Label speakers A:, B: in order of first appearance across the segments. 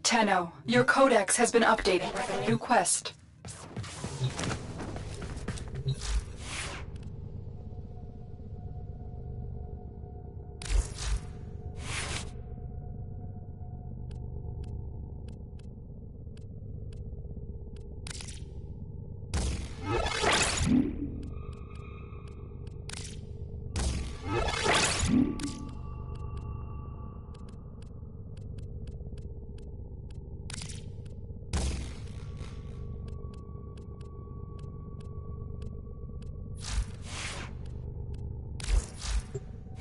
A: Tenno, your codex has been updated with a new quest.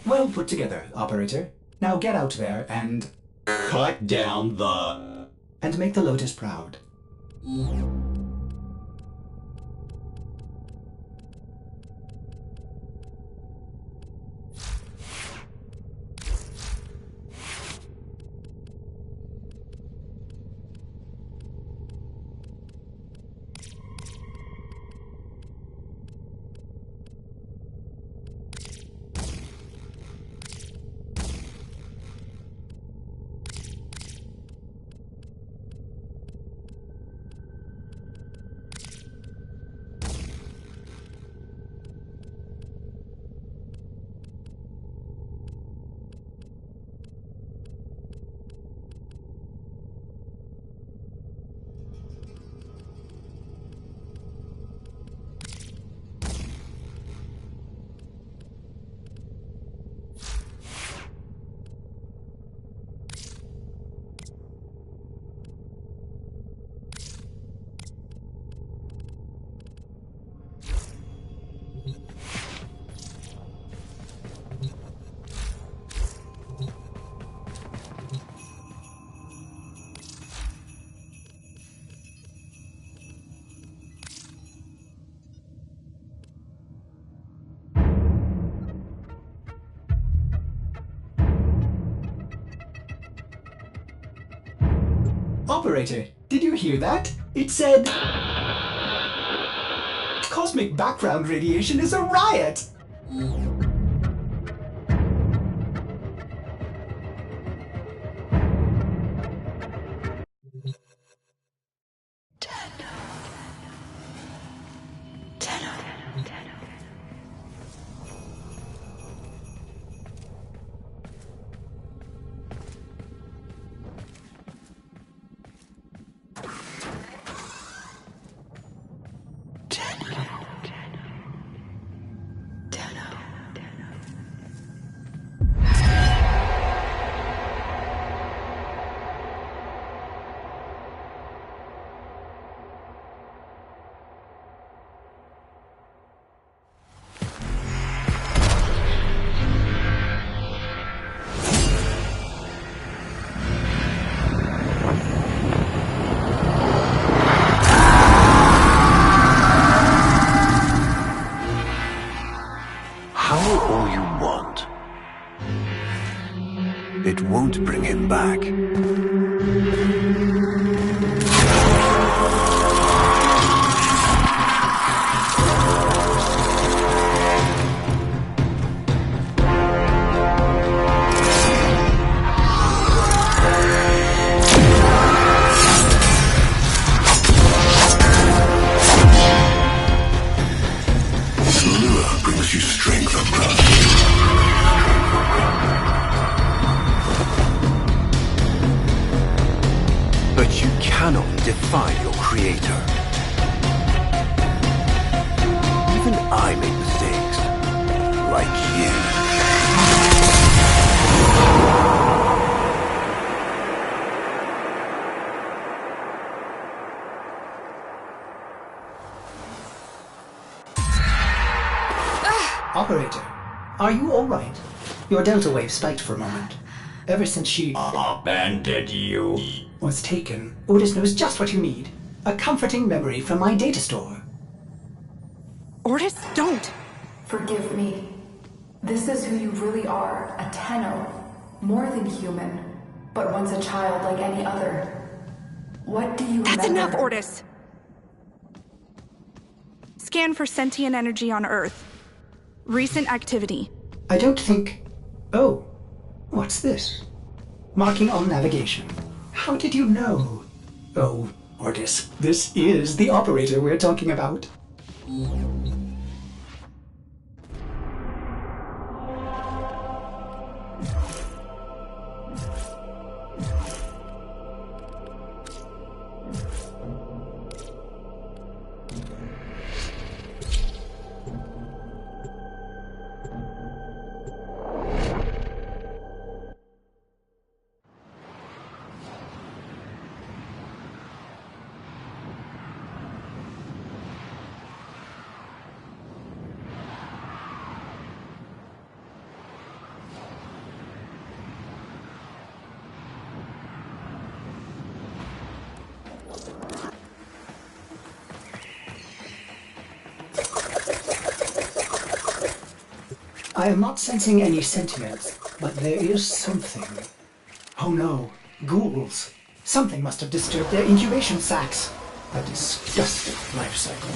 B: Well put together, operator. Now get out there and...
C: Cut down the...
B: and make the Lotus proud. Operator, did you hear that? It said... Cosmic background radiation is a riot!
D: It won't bring him back.
E: Lure brings you strength across.
D: But you cannot defy your creator. Even I make mistakes. Like you.
B: Operator, are you alright? Your delta wave spiked for a moment. Ever since she
C: Abandoned you.
B: was taken, Otis knows just what you need. A comforting memory from my data store.
F: Ortis, don't!
A: Forgive me. This is who you really are, a Tenno. More than human, but once a child like any other. What do you
F: That's
A: remember?
F: enough, Ortis! Scan for sentient energy on Earth. Recent activity.
B: I don't think... Oh, what's this? Marking on navigation. How did you know? Oh, Otis, this is the operator we're talking about. I am not sensing any sentiments, but there is something. Oh no, ghouls. Something must have disturbed their incubation sacs. A disgusting life cycle.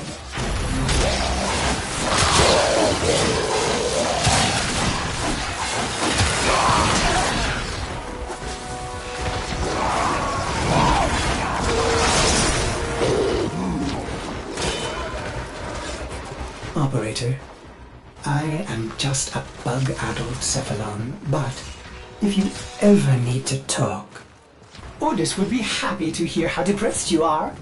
B: Operator, I am just a bug-addled cephalon, but if you ever need to talk, Otis would be happy to hear how depressed you are.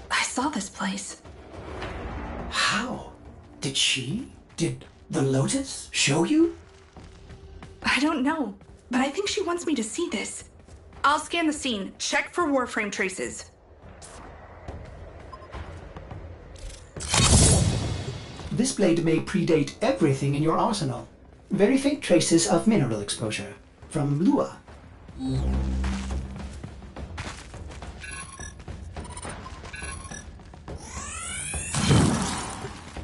A: I saw this place.
B: How? Did The Lotus? Show you?
F: I don't know, but I think she wants me to see this. I'll scan the scene, check for Warframe traces.
B: This blade may predate everything in your arsenal. Very faint traces of mineral exposure. From Lua.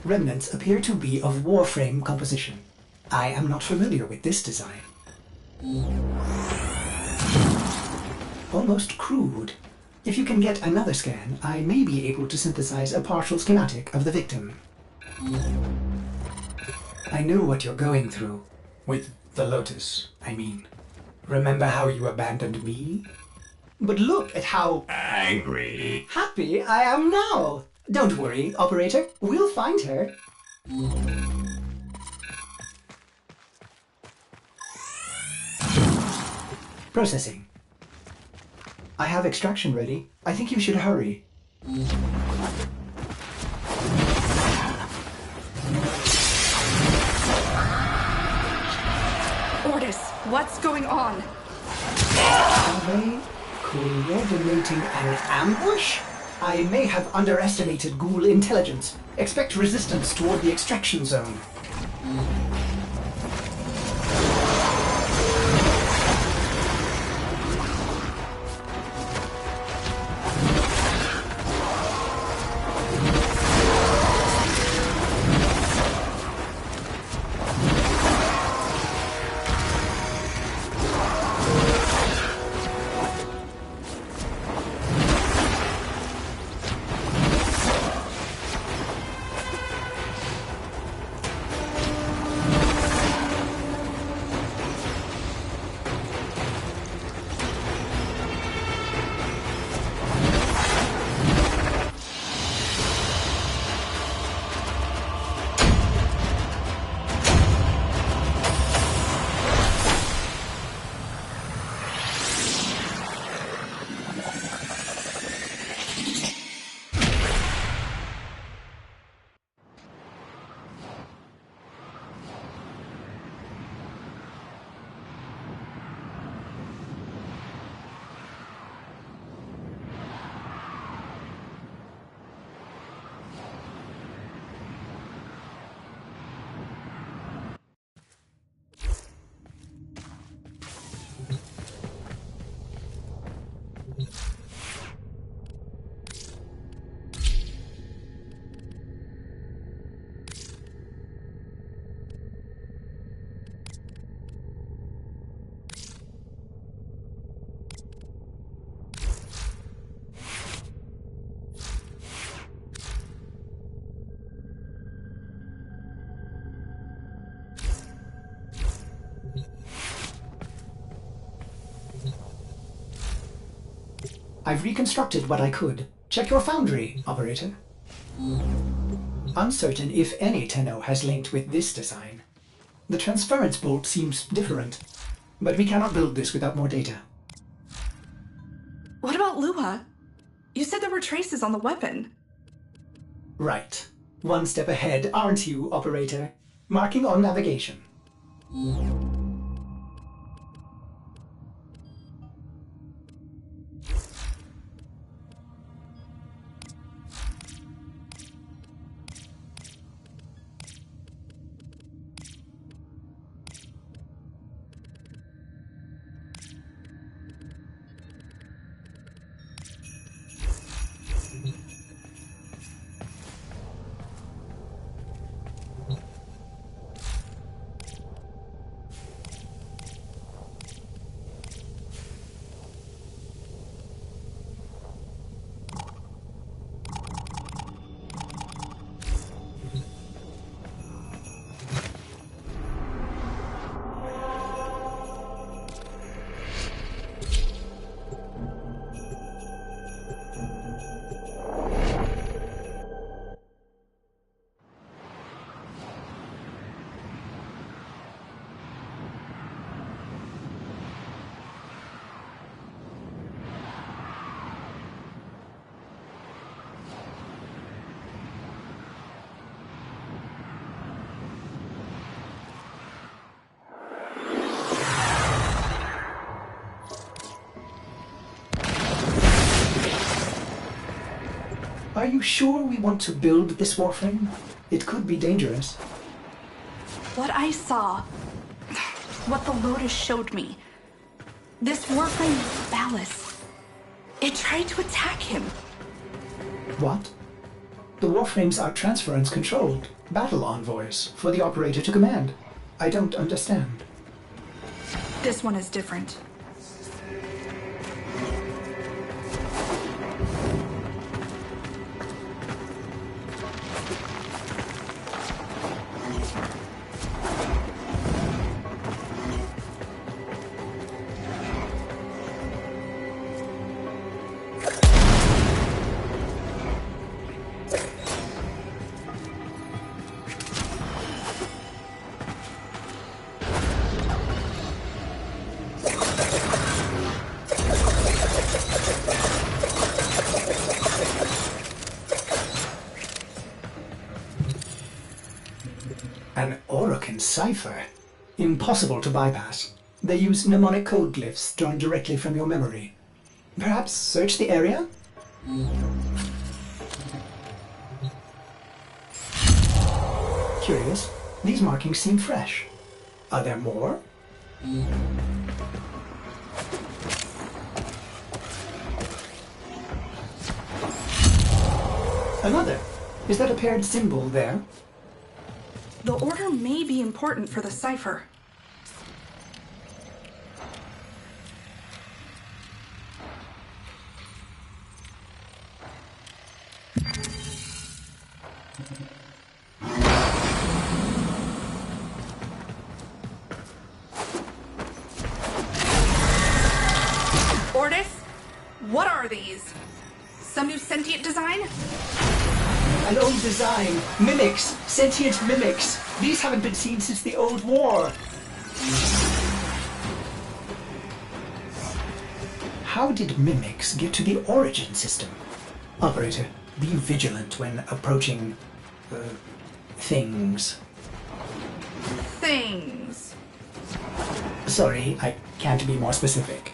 B: Remnants appear to be of Warframe composition. I am not familiar with this design. Almost crude. If you can get another scan, I may be able to synthesize a partial schematic of the victim. I know what you're going through. With the Lotus, I mean. Remember how you abandoned me? But look at how
C: Angry.
B: happy I am now! Don't worry, operator. We'll find her. Processing. I have extraction ready. I think you should hurry.
F: Ordis, what's going on?
B: Are they coordinating an ambush? I may have underestimated ghoul intelligence. Expect resistance toward the extraction zone. I've reconstructed what I could. Check your foundry, operator. Uncertain if any Tenno has linked with this design. The transference bolt seems different, but we cannot build this without more data.
F: What about Lua? You said there were traces on the weapon.
B: Right. One step ahead, aren't you, operator? Marking on navigation. Are you sure we want to build this Warframe? It could be dangerous.
F: What I saw, what the Lotus showed me, this Warframe was Ballast. It tried to attack him.
B: What? The Warframes are transference controlled battle envoys for the operator to command. I don't understand.
F: This one is different.
B: An Orokin cipher. Impossible to bypass. They use mnemonic code glyphs drawn directly from your memory. Perhaps search the area? Curious. These markings seem fresh. Are there more? Another. Is that a paired symbol there?
F: The order may be important for the cipher. Ordis, what are these? Some new sentient design?
B: An old design. Mimics. Sentient mimics. These haven't been seen since the old war. How did mimics get to the origin system? Operator, be vigilant when approaching... things.
F: Things.
B: Sorry, I can't be more specific.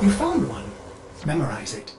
B: You found one. Memorize it.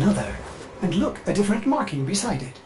B: another, and look, a different marking beside it.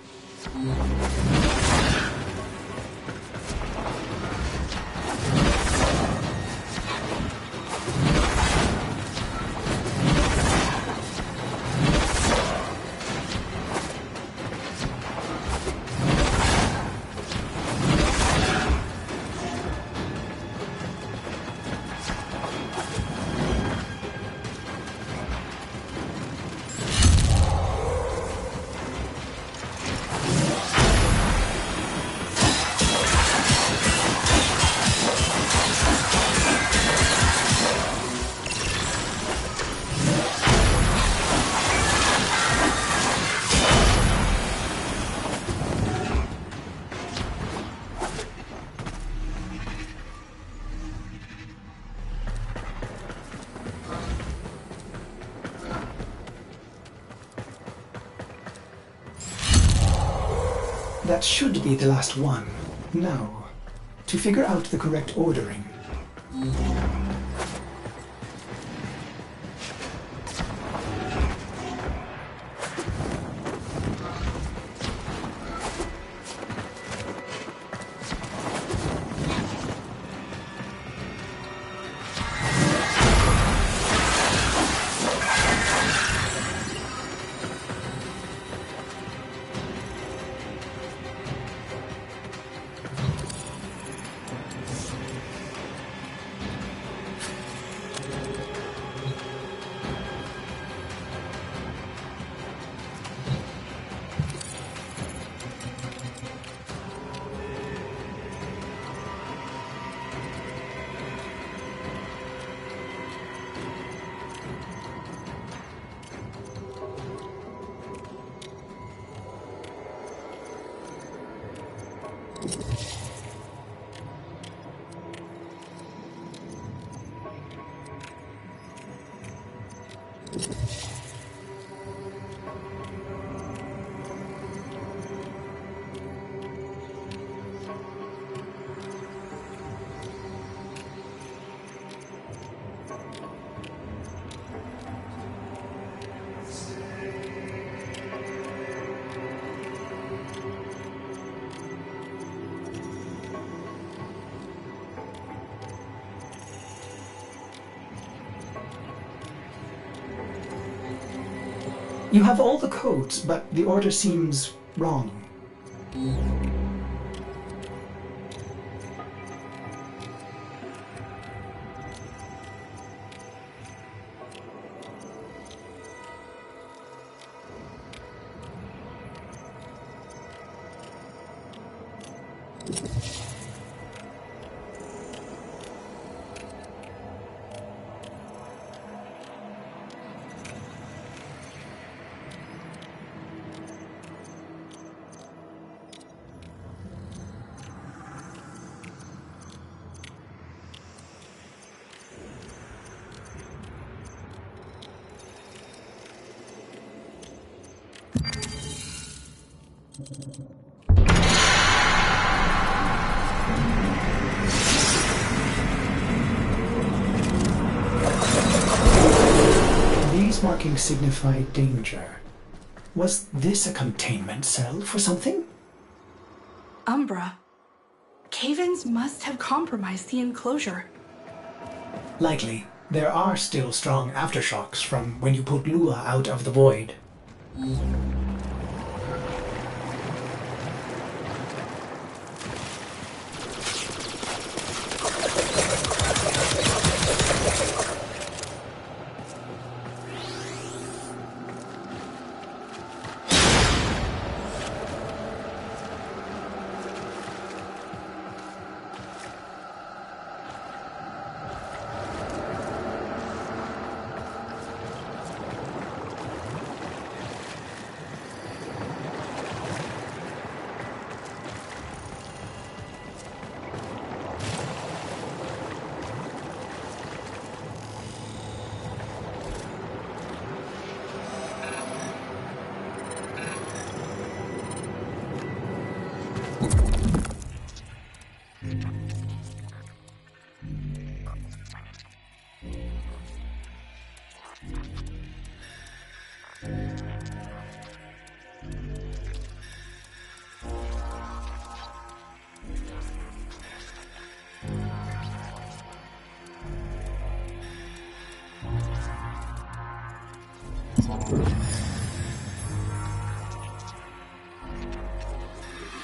B: That should be the last one. Now, to figure out the correct ordering. You have all the codes, but the order seems wrong. These markings signify danger. Was this a containment cell for something?
F: Umbra. Cave-ins must have compromised the enclosure.
B: Likely. There are still strong aftershocks from when you put Lua out of the void.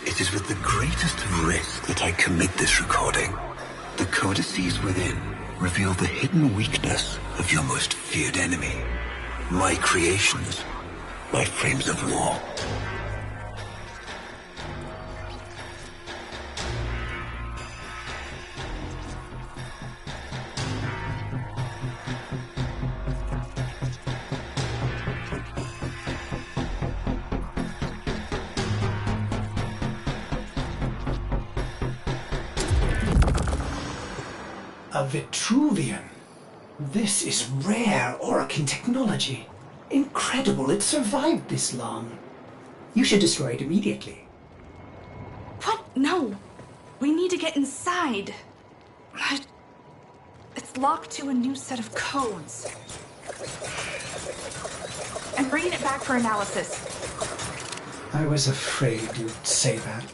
E: It is with the greatest of risk that I commit this recording. The codices within reveal the hidden weakness of your most feared enemy. My creations, my frames of war.
B: A Vitruvian. This is rare Orokin technology. Incredible it survived this long. You should destroy it immediately.
F: What? No. We need to get inside. It's locked to a new set of codes. I'm bringing it back for analysis.
B: I was afraid you'd say that.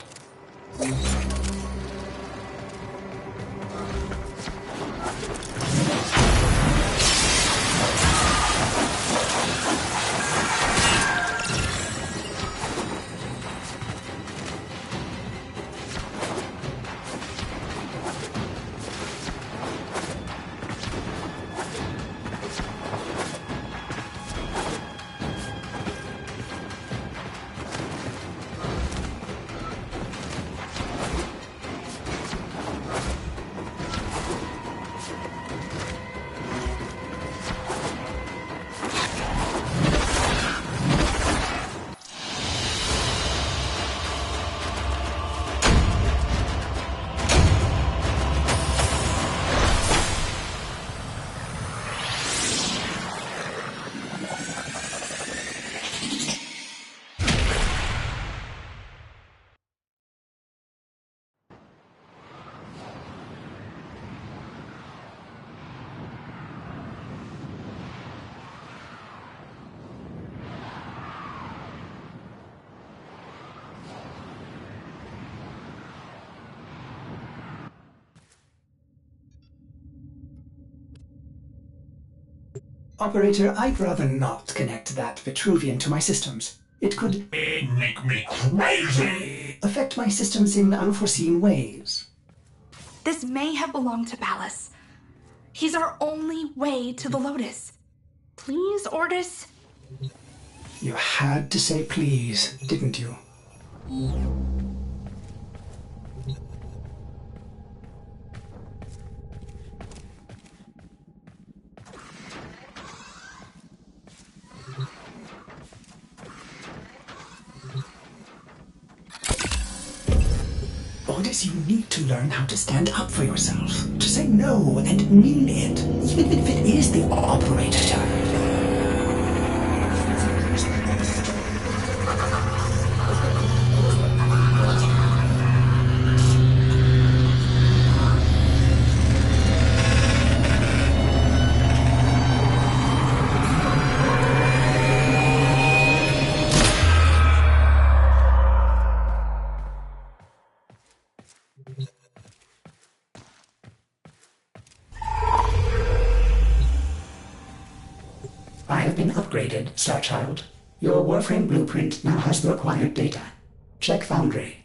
B: Operator, I'd rather not connect that Vitruvian to my systems. It could
C: Make me crazy!
B: affect my systems in unforeseen ways.
F: This may have belonged to Ballas. He's our only way to the Lotus. Please, Ordis?
B: You had to say please, didn't you? Ordis, you need to learn how to stand up for yourself. To say no and mean it, even if it is the operator. I have been upgraded, Starchild. Your Warframe blueprint now has the required data. Check Foundry.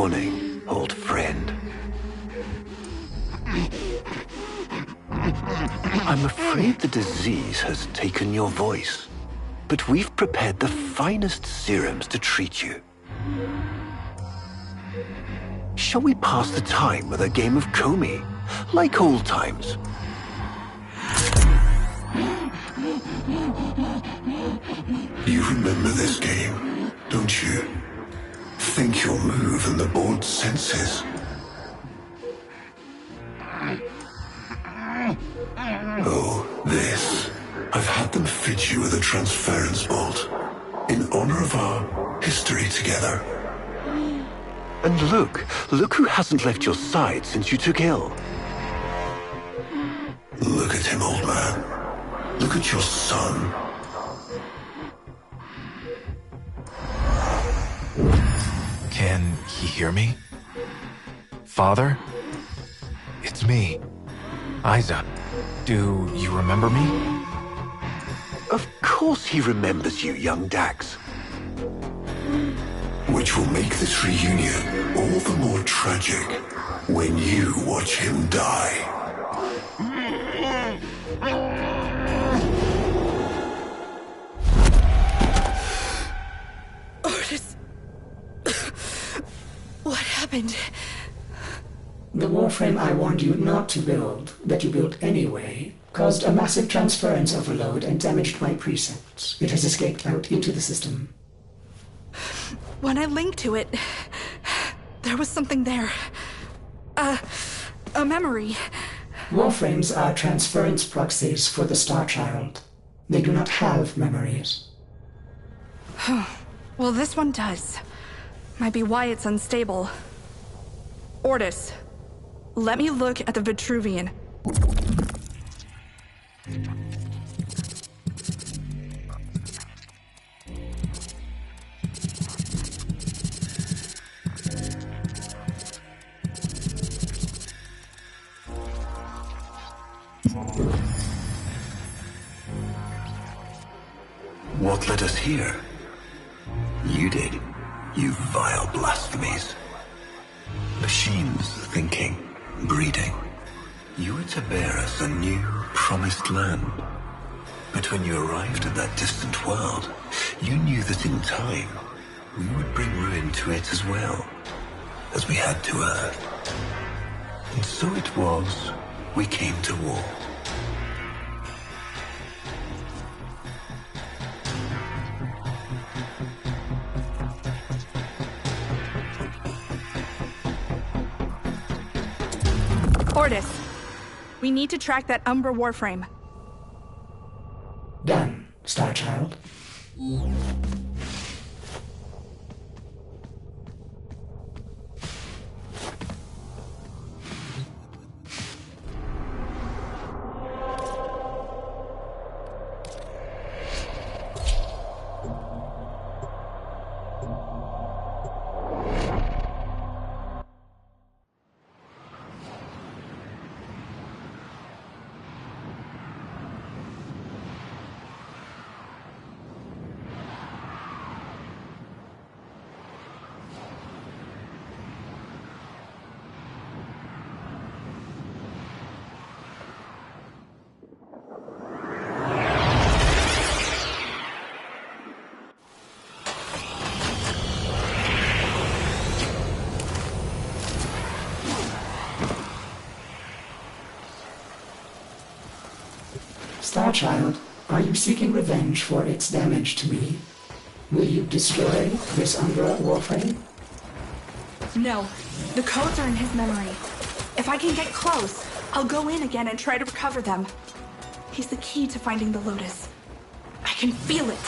E: morning, old friend. I'm afraid the disease has taken your voice, but we've prepared the finest serums to treat you. Shall we pass the time with a game of Comey, like old times?
C: You remember this game, don't you? Think you'll move in the board's senses. Oh, this. I've had them fit you with a transference bolt, in honor of our history together.
E: And look who hasn't left your side since you took ill.
C: Look at him, old man. Look at your son.
G: Can he hear me? Father? It's me, Isa. Do you remember me?
E: Of course he remembers you, young Dax.
C: Which will make this reunion all the more tragic when you watch him die.
F: Otis. What happened?
B: The Warframe I warned you not to build, that you built anyway, caused a massive transference overload and damaged my precepts. It has escaped out into the system.
F: When I linked to it, there was something there. A memory.
B: Warframes are transference proxies for the Star Child. They do not have memories.
F: Well, this one does. Might be why it's unstable. Ortis, let me look at the Vitruvian.
E: What led us here? You did, you vile blasphemies. Machines thinking, breeding. You were to bear us a new, promised land. But when you arrived at that distant world, you knew that in time, we would bring ruin to it as well, as we had to Earth. And so it was, we came to war.
F: Ortis, we need to track that Umbra Warframe.
B: Done, Star Child. Starchild, are you seeking revenge for its damage to me? Will you destroy this Umbra Warframe?
F: No, the codes are in his memory. If I can get close, I'll go in again and try to recover them. He's the key to finding the Lotus. I can feel it.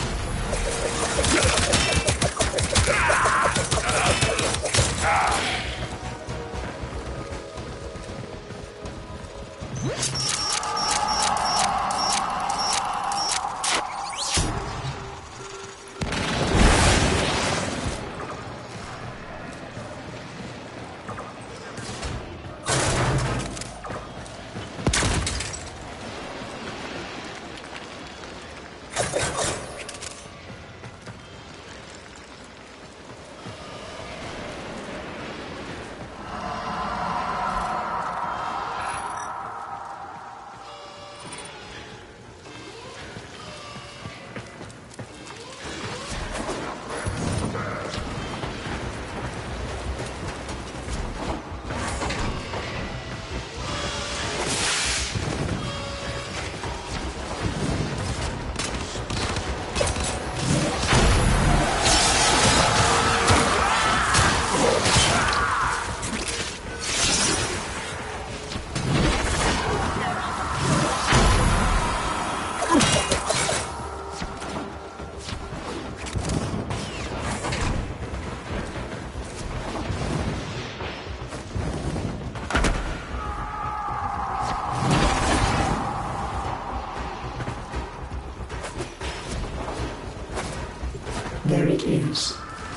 B: it is.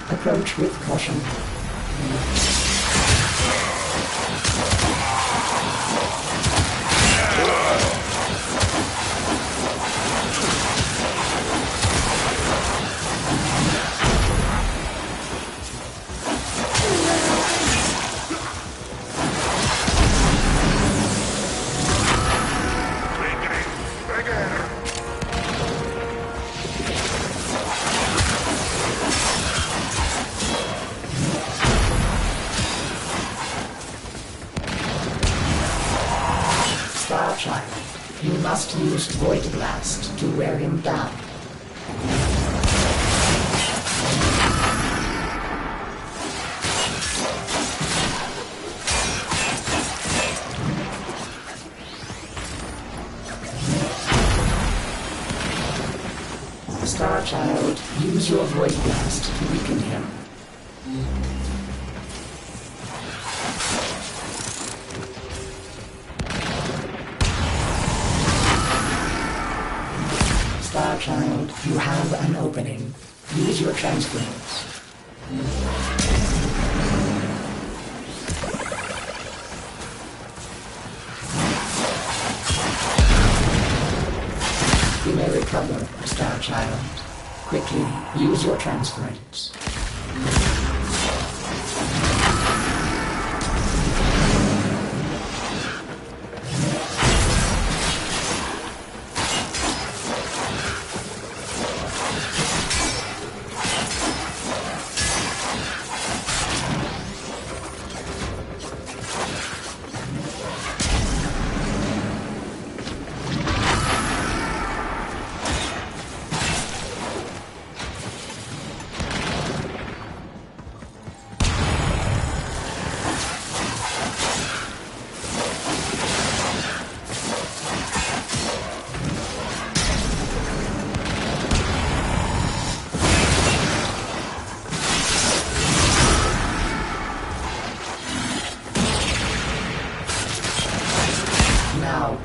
B: Approach with caution. Starchild, you must use Void Blast to wear him down. Starchild, use your Void Blast to weaken him. Starchild, you have an opening. Use your transference. You may recover, Starchild. Quickly, use your transference. Now,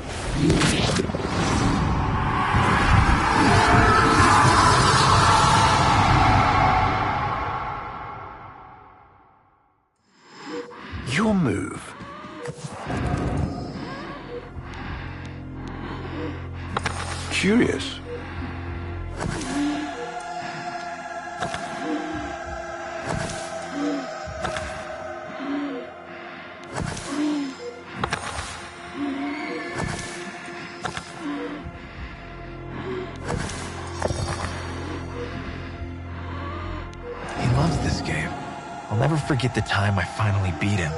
E: Your move. Curious.
G: He loves this game. I'll never forget the time I finally beat him.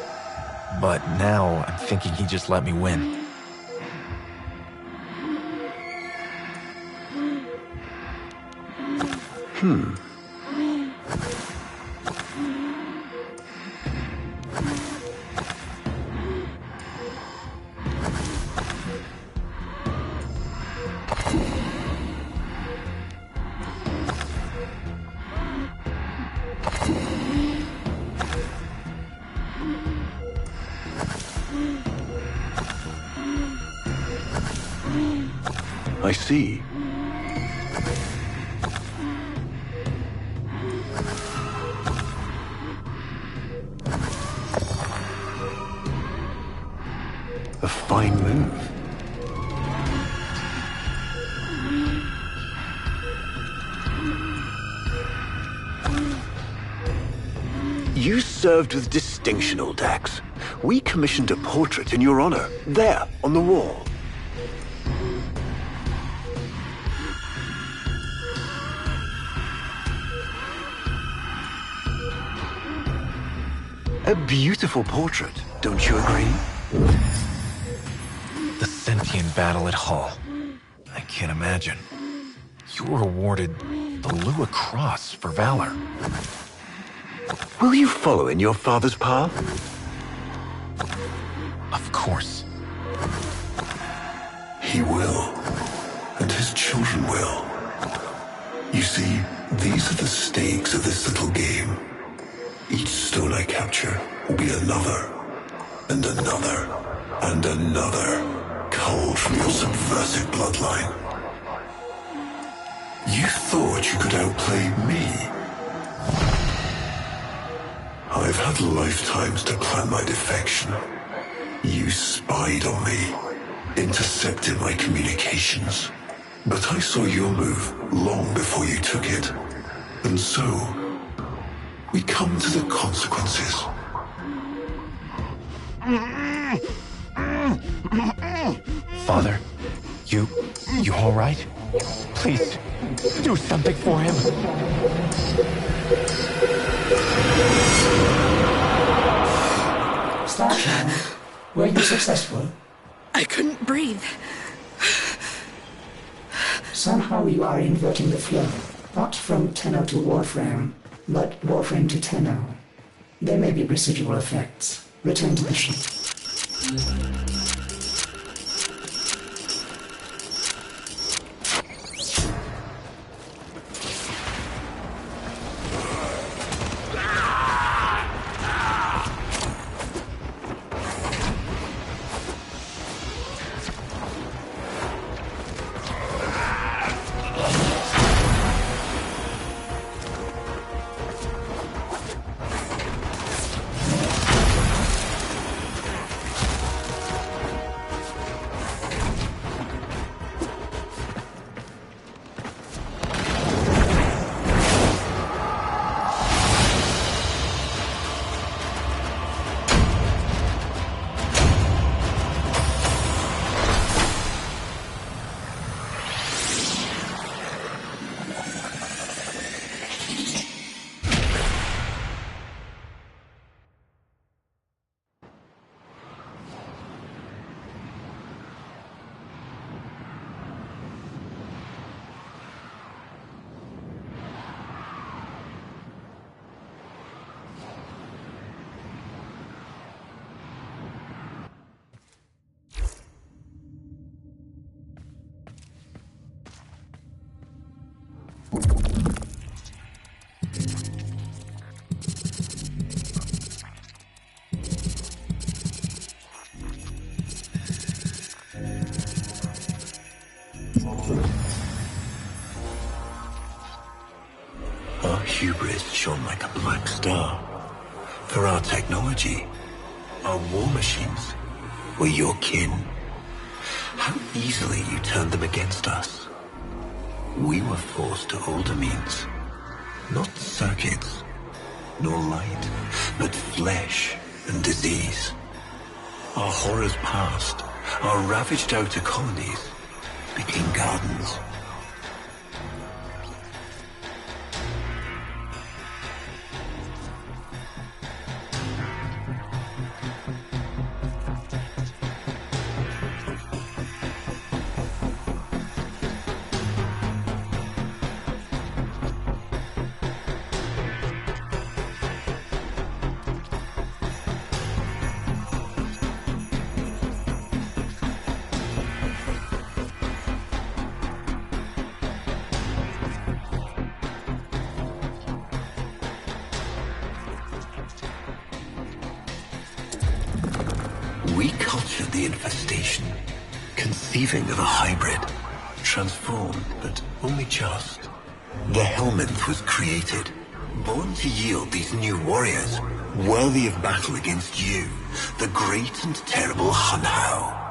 G: But now I'm thinking he just let me win.
E: I see. A fine move. You served with distinction, old Dax. We commissioned a portrait in your honor, there, on the wall. A beautiful portrait, don't you agree?
G: The sentient battle at Hull. I can't imagine. You were awarded the Lua Cross for valor.
E: Will you follow in your father's path?
G: Of course.
C: He will, and his children will. You see, these are the stakes of this little game. Each stone I capture will be another, and another, and another, culled from your subversive bloodline. You thought you could outplay me, I've had lifetimes to plan my defection. You spied on me, intercepted my communications. But I saw your move long before you took it. And so, we come to the consequences.
G: Father, you all right? Please, do something for him.
B: Starchild, were you successful?
F: I couldn't breathe.
B: Somehow you are inverting the flow. Not from Tenno to Warframe, but Warframe to Tenno. There may be residual effects. Return to the ship.
E: Our hubris shone like a black star. For our technology, our war machines were your kin. How easily you turned them against us. We were forced to older means. Not circuits, nor light, but flesh and disease. Our horrors past, our ravaged outer colonies became gardens. We cultured the infestation, conceiving of a hybrid, transformed, but only just. The Helminth was created, born to yield these new warriors, worthy of battle against you, the great and terrible Hunhao.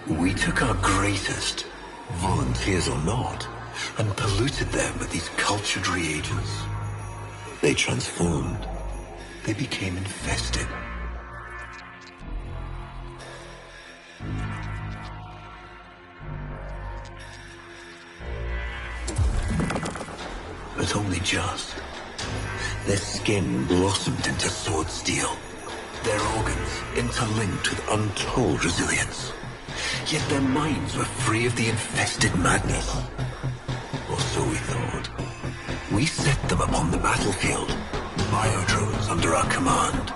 E: We took our greatest, volunteers or not, and polluted them with these cultured reagents. They transformed. They became infested. But only just. Their skin blossomed into sword steel. Their organs interlinked with untold resilience. Yet their minds were free of the infested madness. Or so we thought. We set them upon the battlefield, biodrones under our command.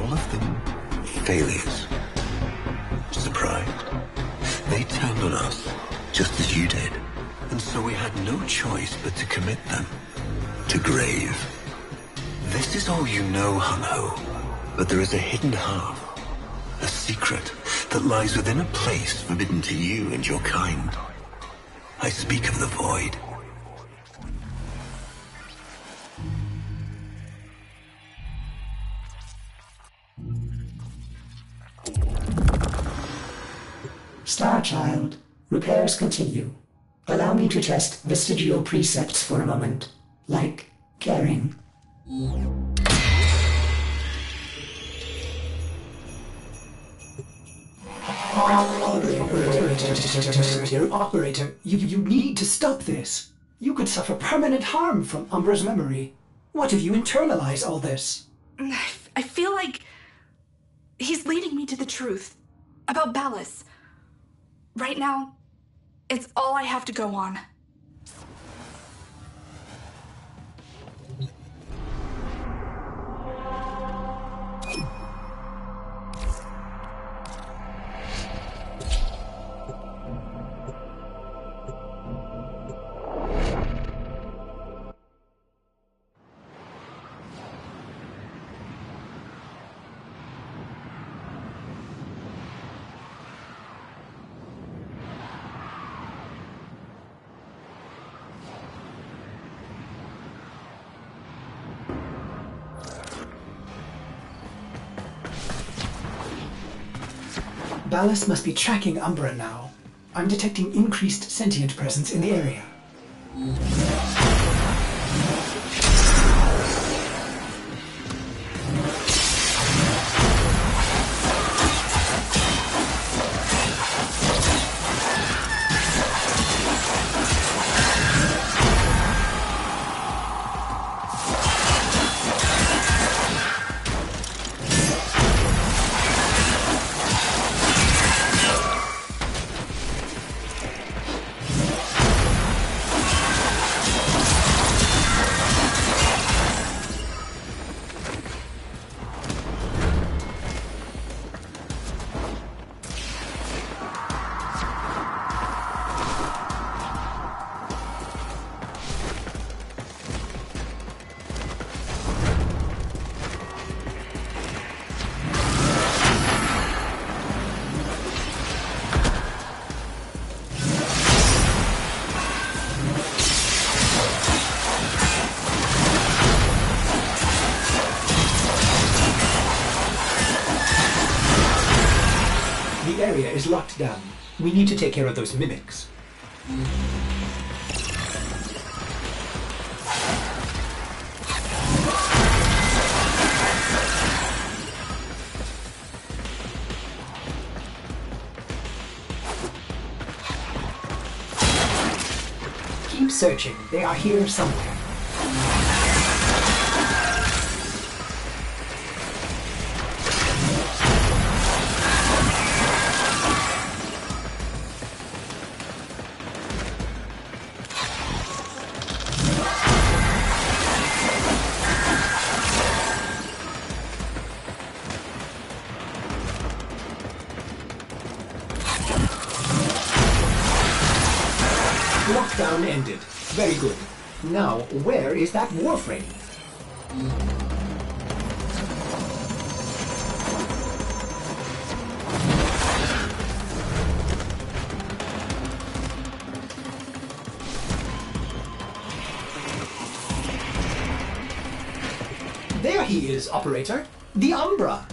E: all of them failures. Surprised? They turned on us, just as you did. And so we had no choice but to commit them to grave. This is all you know, Hun-Ho. But there is a hidden half, a secret that lies within a place forbidden to you and your kind. I speak of the void.
B: Starchild, repairs continue. Allow me to test vestigial precepts for a moment, like caring. Operator, you need to stop this. You could suffer permanent harm from Umbra's memory. What if you internalize all this?
F: I feel like he's leading me to the truth about Ballas. Right now, it's all I have to go on.
B: Ballas must be tracking Umbra now. I'm detecting increased sentient presence in the area.
H: The area is locked down. We need to take care of those mimics.
B: Keep searching. They are here somewhere.
H: Lockdown ended. Very good. Now, where is that Warframe? There he is, Operator. The Umbra.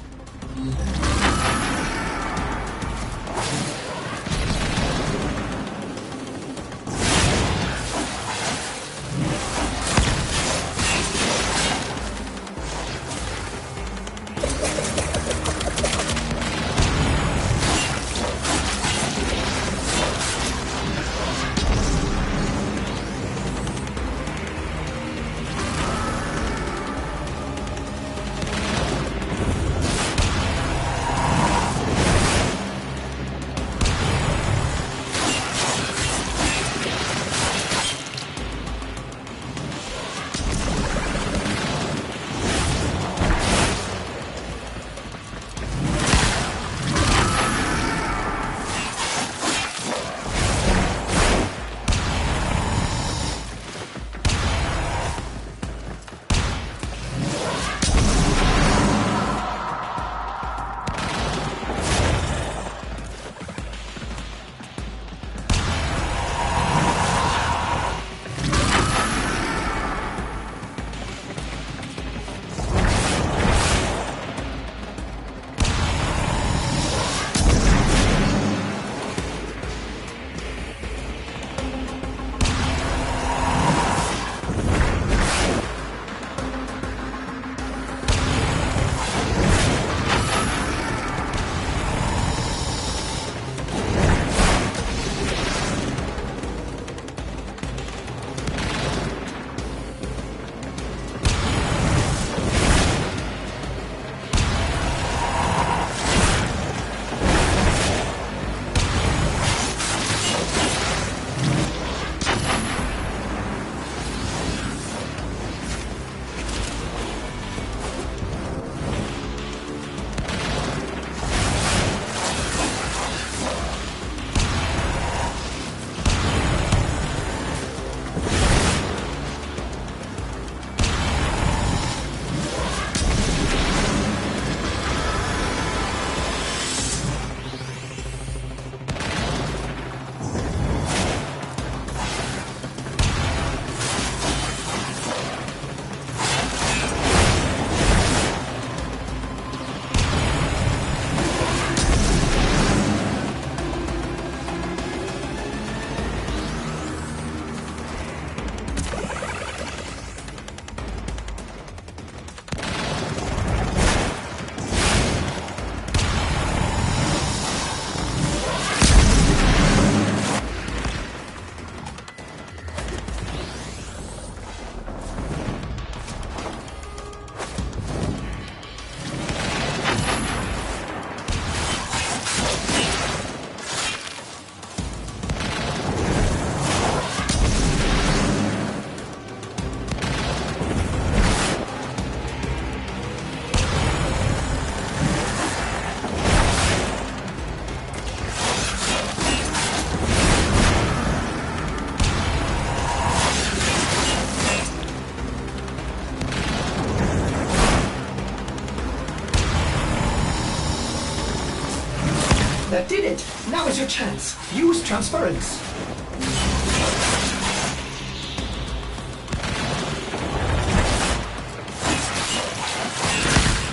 B: That did it! Now is your chance! Use transference!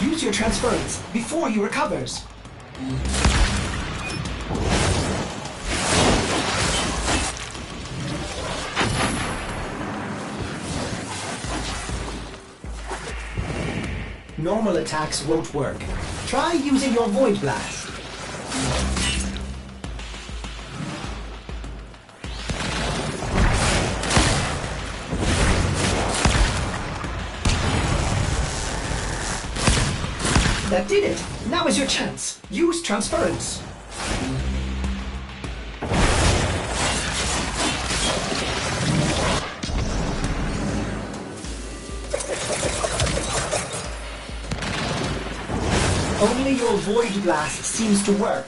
B: Use your transference before he recovers! Normal attacks won't work. Try using your Void Blast. That did it! Now is your chance! Use transference! Only your Void Blast seems to work.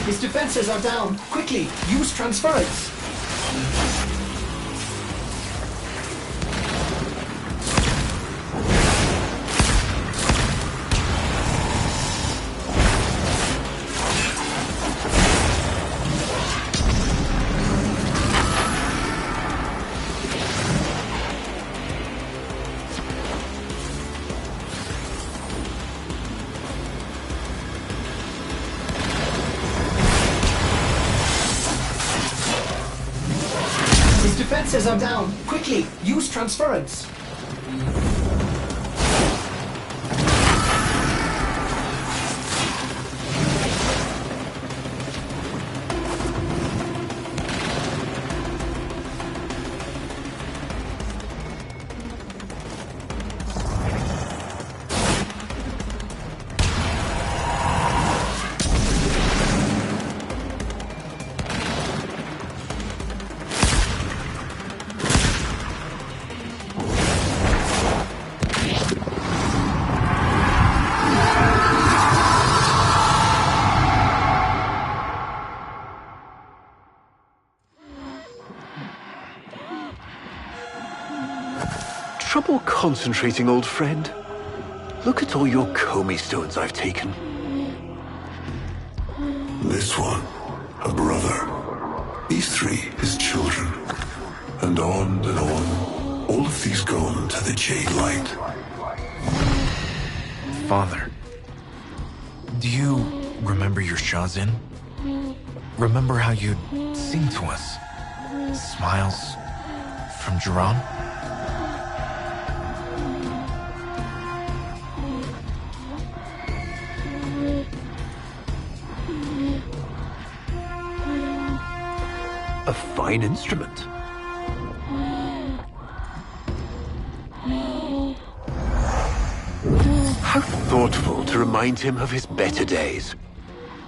B: His defenses are down. Quickly, use transference. Defenses are down. Quickly, use transference.
E: Trouble concentrating, old friend? Look at all your Comey stones I've taken.
C: This one, a brother. These three, his children. And on, all of these gone to the Jade Light.
G: Father, do you remember your Shazin? Remember how you'd sing to us? Smiles from Jiran?
E: A fine instrument. How thoughtful to remind him of his better days.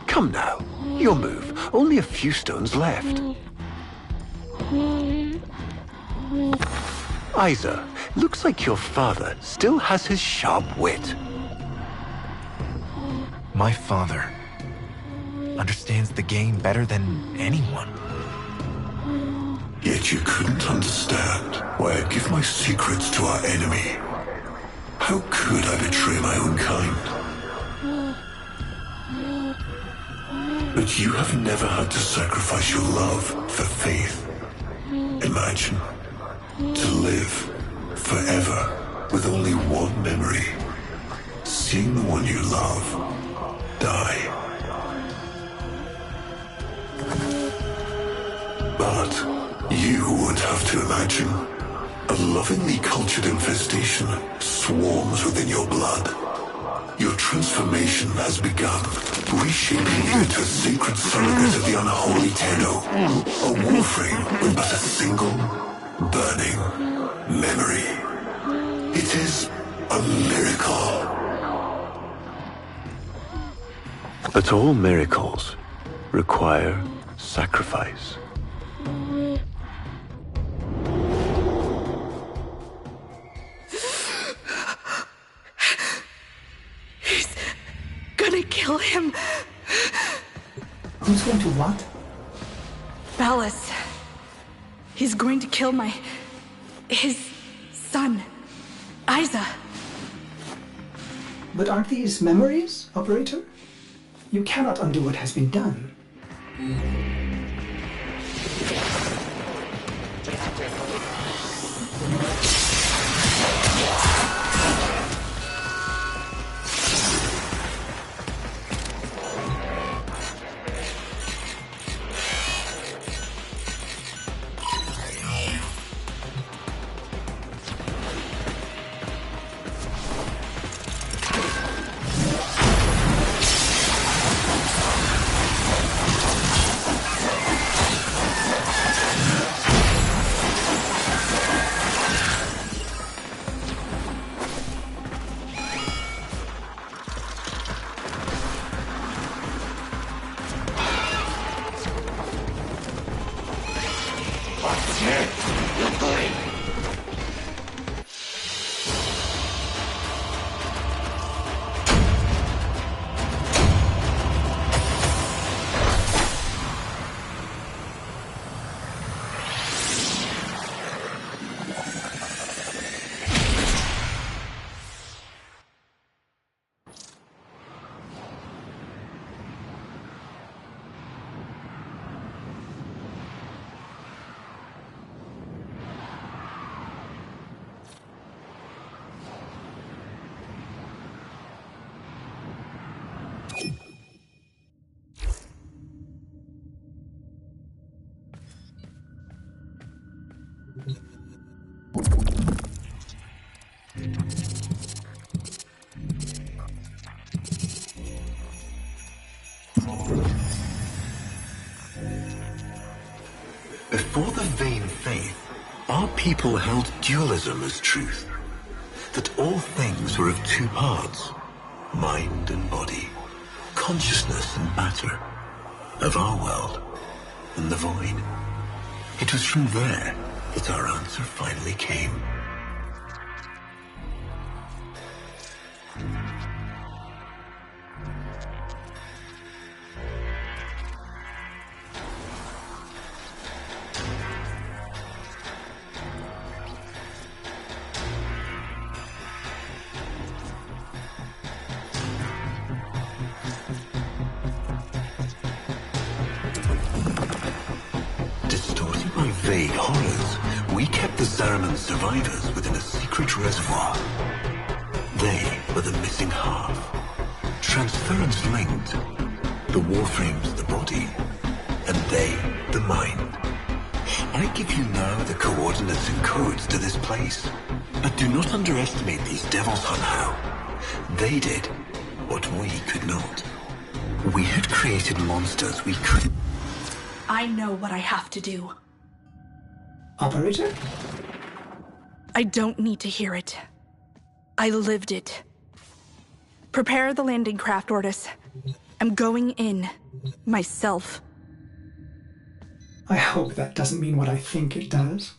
E: Come now, your move. Only a few stones left. Isa, looks like your father still has his sharp wit.
G: My father understands the game better than anyone.
C: Yet you couldn't understand why I give my secrets to our enemy. How could I betray my own kind? But you have never had to sacrifice your love for faith. Imagine, to live forever with only one memory. Seeing the one you love die. But you would have to imagine a lovingly cultured infestation swarms within your blood. Your transformation has begun, reshaping you into a sacred surrogate of the unholy Tenno, a Warframe with but a single, burning memory. It is a miracle.
E: But all miracles require sacrifice.
F: He's gonna kill kill him.
B: Who's going to what?
F: Ballas. He's going to kill his son, Isa.
B: But aren't these memories, Operator? You cannot undo what has been done.
E: Before the vain faith, our people held dualism as truth. That all things were of two parts, mind and body, consciousness and matter, of our world and the void. It was from there that our answer finally came. Distorted by vague horrors, we kept the Zariman survivors within a secret reservoir. They were the missing half. Transference linked. The Warframe's the body, and they the mind. I give you now the coordinates and codes to this place, but do not underestimate these devils somehow. They did what we could not. We had created monsters we could...
F: I know what I have to do.
B: Operator?
F: I don't need to hear it. I lived it. Prepare the landing craft, Ordis. I'm going in. Myself.
B: I hope that doesn't mean what I think it does.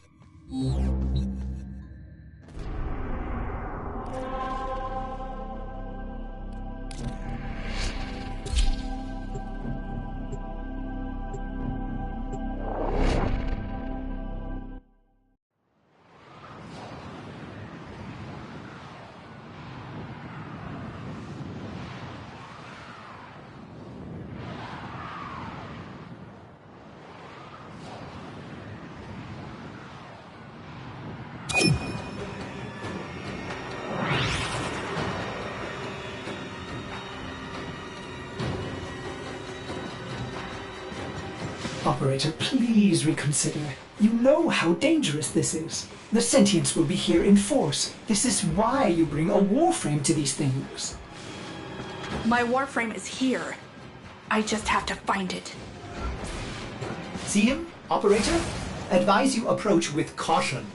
B: Operator, please reconsider. You know how dangerous this is. The sentients will be here in force. This is why you bring a Warframe to these things.
F: My Warframe is here. I just have to find it.
B: See him, Operator? Advise you approach with caution.